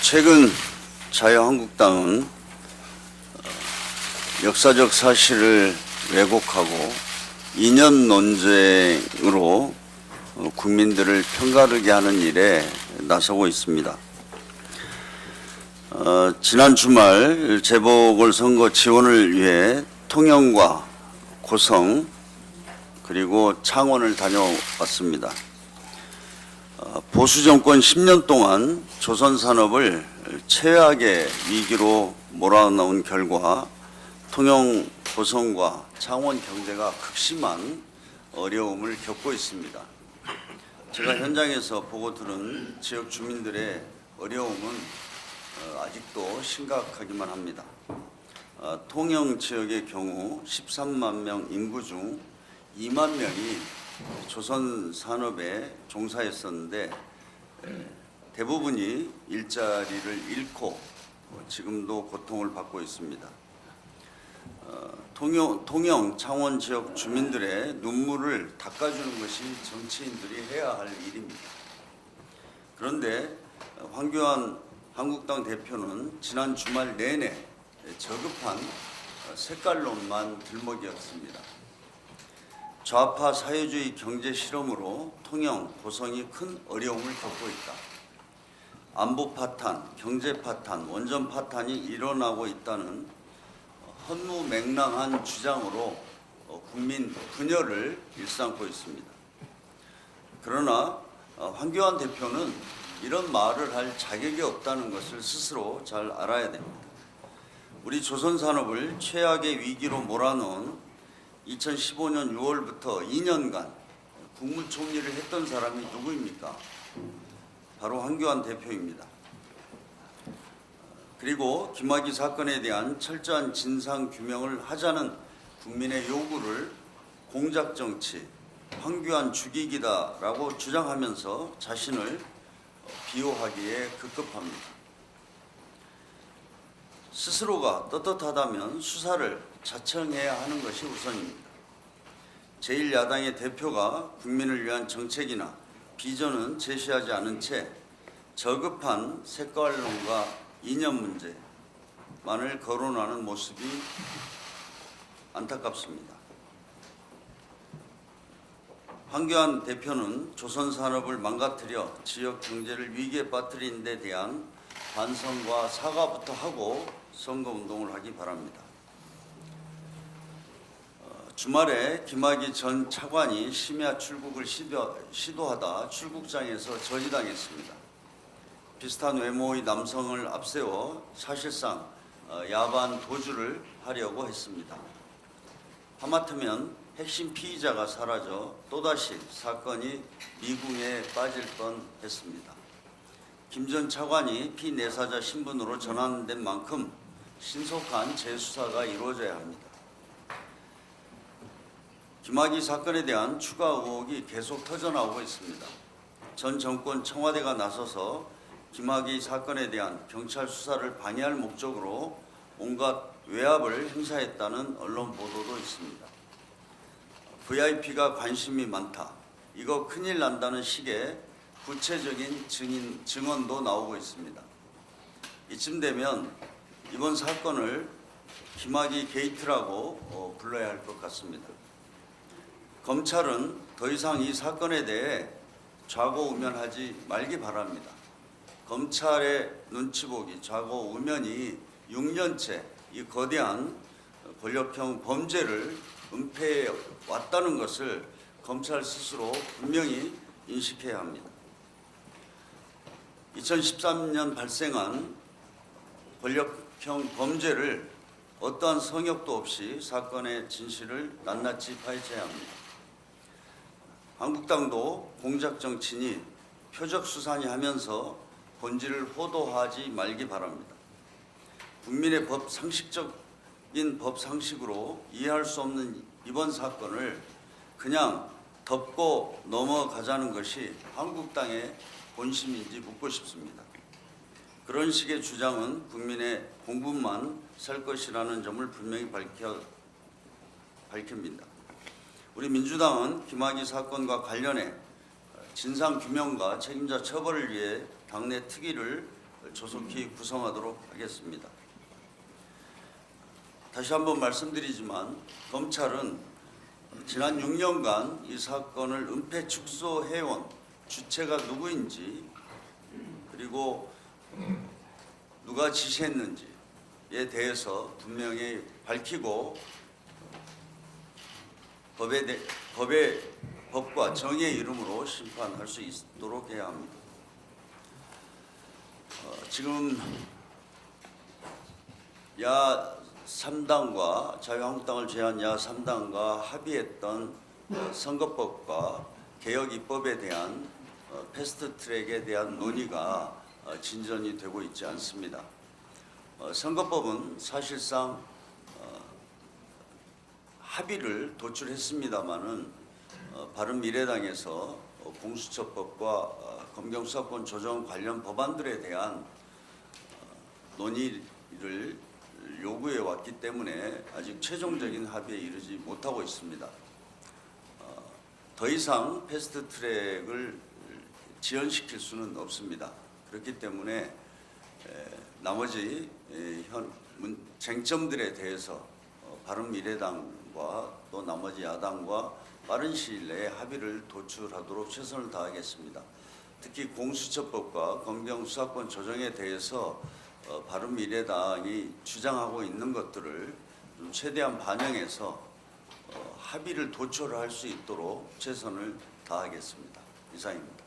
최근 자유한국당은 역사적 사실을 왜곡하고 이념 논쟁으로 국민들을 편가르게 하는 일에 나서고 있습니다. 지난 주말 재보궐선거 지원을 위해 통영과 고성 그리고 창원을 다녀왔습니다. 보수 정권 10년 동안 조선 산업을 최악의 위기로 몰아넣은 결과 통영, 고성과 창원 경제가 극심한 어려움을 겪고 있습니다. 제가 현장에서 보고 들은 지역 주민들의 어려움은 아직도 심각하기만 합니다. 통영 지역의 경우 13만 명 인구 중 2만 명이 조선 산업에 종사했었는데 대부분이 일자리를 잃고 지금도 고통을 받고 있습니다. 통영, 창원 지역 주민들의 눈물을 닦아주는 것이 정치인들이 해야 할 일입니다. 그런데 황교안 한국당 대표는 지난 주말 내내 저급한 색깔론만 들먹이었습니다. 좌파 사회주의 경제 실험으로 통영, 고성이 큰 어려움을 겪고 있다. 안보 파탄, 경제 파탄, 원전 파탄이 일어나고 있다는 허무맹랑한 주장으로 국민 분열을 일삼고 있습니다. 그러나 황교안 대표는 이런 말을 할 자격이 없다는 것을 스스로 잘 알아야 됩니다. 우리 조선 산업을 최악의 위기로 몰아넣은 2015년 6월부터 2년간 국무총리를 했던 사람이 누구입니까? 바로 황교안 대표입니다. 그리고 김학의 사건에 대한 철저한 진상 규명을 하자는 국민의 요구를 공작정치, 황교안 죽이기다라고 주장하면서 자신을 비호하기에 급급합니다. 스스로가 떳떳하다면 수사를 자청해야 하는 것이 우선입니다. 제1야당의 대표가 국민을 위한 정책이나 비전은 제시하지 않은 채 저급한 색깔론과 이념 문제만을 거론하는 모습이 안타깝습니다. 황교안 대표는 조선 산업을 망가뜨려 지역 경제를 위기에 빠뜨린 데 대한 반성과 사과부터 하고 선거운동을 하기 바랍니다. 주말에 김학의 전 차관이 심야 출국을 시도하다 출국장에서 저지당했습니다. 비슷한 외모의 남성을 앞세워 사실상 야반 도주를 하려고 했습니다. 하마터면 핵심 피의자가 사라져 또다시 사건이 미궁에 빠질 뻔했습니다. 김 전 차관이 피내사자 신분으로 전환된 만큼 신속한 재수사가 이루어져야 합니다. 김학의 사건에 대한 추가 의혹이 계속 터져나오고 있습니다. 전 정권 청와대가 나서서 김학의 사건에 대한 경찰 수사를 방해할 목적으로 온갖 외압을 행사했다는 언론 보도도 있습니다. VIP가 관심이 많다. 이거 큰일 난다는 식의 구체적인 증언도 나오고 있습니다. 이쯤 되면 이번 사건을 김학의 게이트라고 불러야 할 것 같습니다. 검찰은 더 이상 이 사건에 대해 좌고우면하지 말기 바랍니다. 검찰의 눈치 보기, 좌고우면이 6년째 이 거대한 권력형 범죄를 은폐해 왔다는 것을 검찰 스스로 분명히 인식해야 합니다. 2013년 발생한 권력형 범죄를 어떠한 성역도 없이 사건의 진실을 낱낱이 파헤쳐야 합니다. 한국당도 공작정치니 표적수사니 하면서 본질을 호도하지 말기 바랍니다. 국민의 상식적인 법 상식으로 이해할 수 없는 이번 사건을 그냥 덮고 넘어가자는 것이 한국당의 본심인지 묻고 싶습니다. 그런 식의 주장은 국민의 공분만 살 것이라는 점을 분명히 밝힙니다. 우리 민주당은 김학의 사건과 관련해 진상규명과 책임자 처벌을 위해 당내 특위를 조속히 구성하도록 하겠습니다. 다시 한번 말씀드리지만 검찰은 지난 6년간 이 사건을 은폐 축소해온 주체가 누구인지, 그리고 누가 지시했는지에 대해서 분명히 밝히고 법과 정의의 이름으로 심판할 수 있도록 해야 합니다. 지금 야 3당과 자유한국당을 제외한 야 3당과 합의했던 선거법과 개혁 입법에 대한 패스트트랙에 대한 논의가 진전이 되고 있지 않습니다. 선거법은 사실상 합의를 도출했습니다마는 바른미래당에서 공수처법과 검경수사권 조정 관련 법안들에 대한 논의를 요구해 왔기 때문에 아직 최종적인 합의에 이르지 못하고 있습니다. 더 이상 패스트트랙을 지연시킬 수는 없습니다. 그렇기 때문에 나머지 쟁점들에 대해서 바른미래당과 또 나머지 야당과 빠른 시일 내에 합의를 도출하도록 최선을 다하겠습니다. 특히 공수처법과 검경수사권 조정에 대해서 바른미래당이 주장하고 있는 것들을 좀 최대한 반영해서 합의를 도출할 수 있도록 최선을 다하겠습니다. 이상입니다.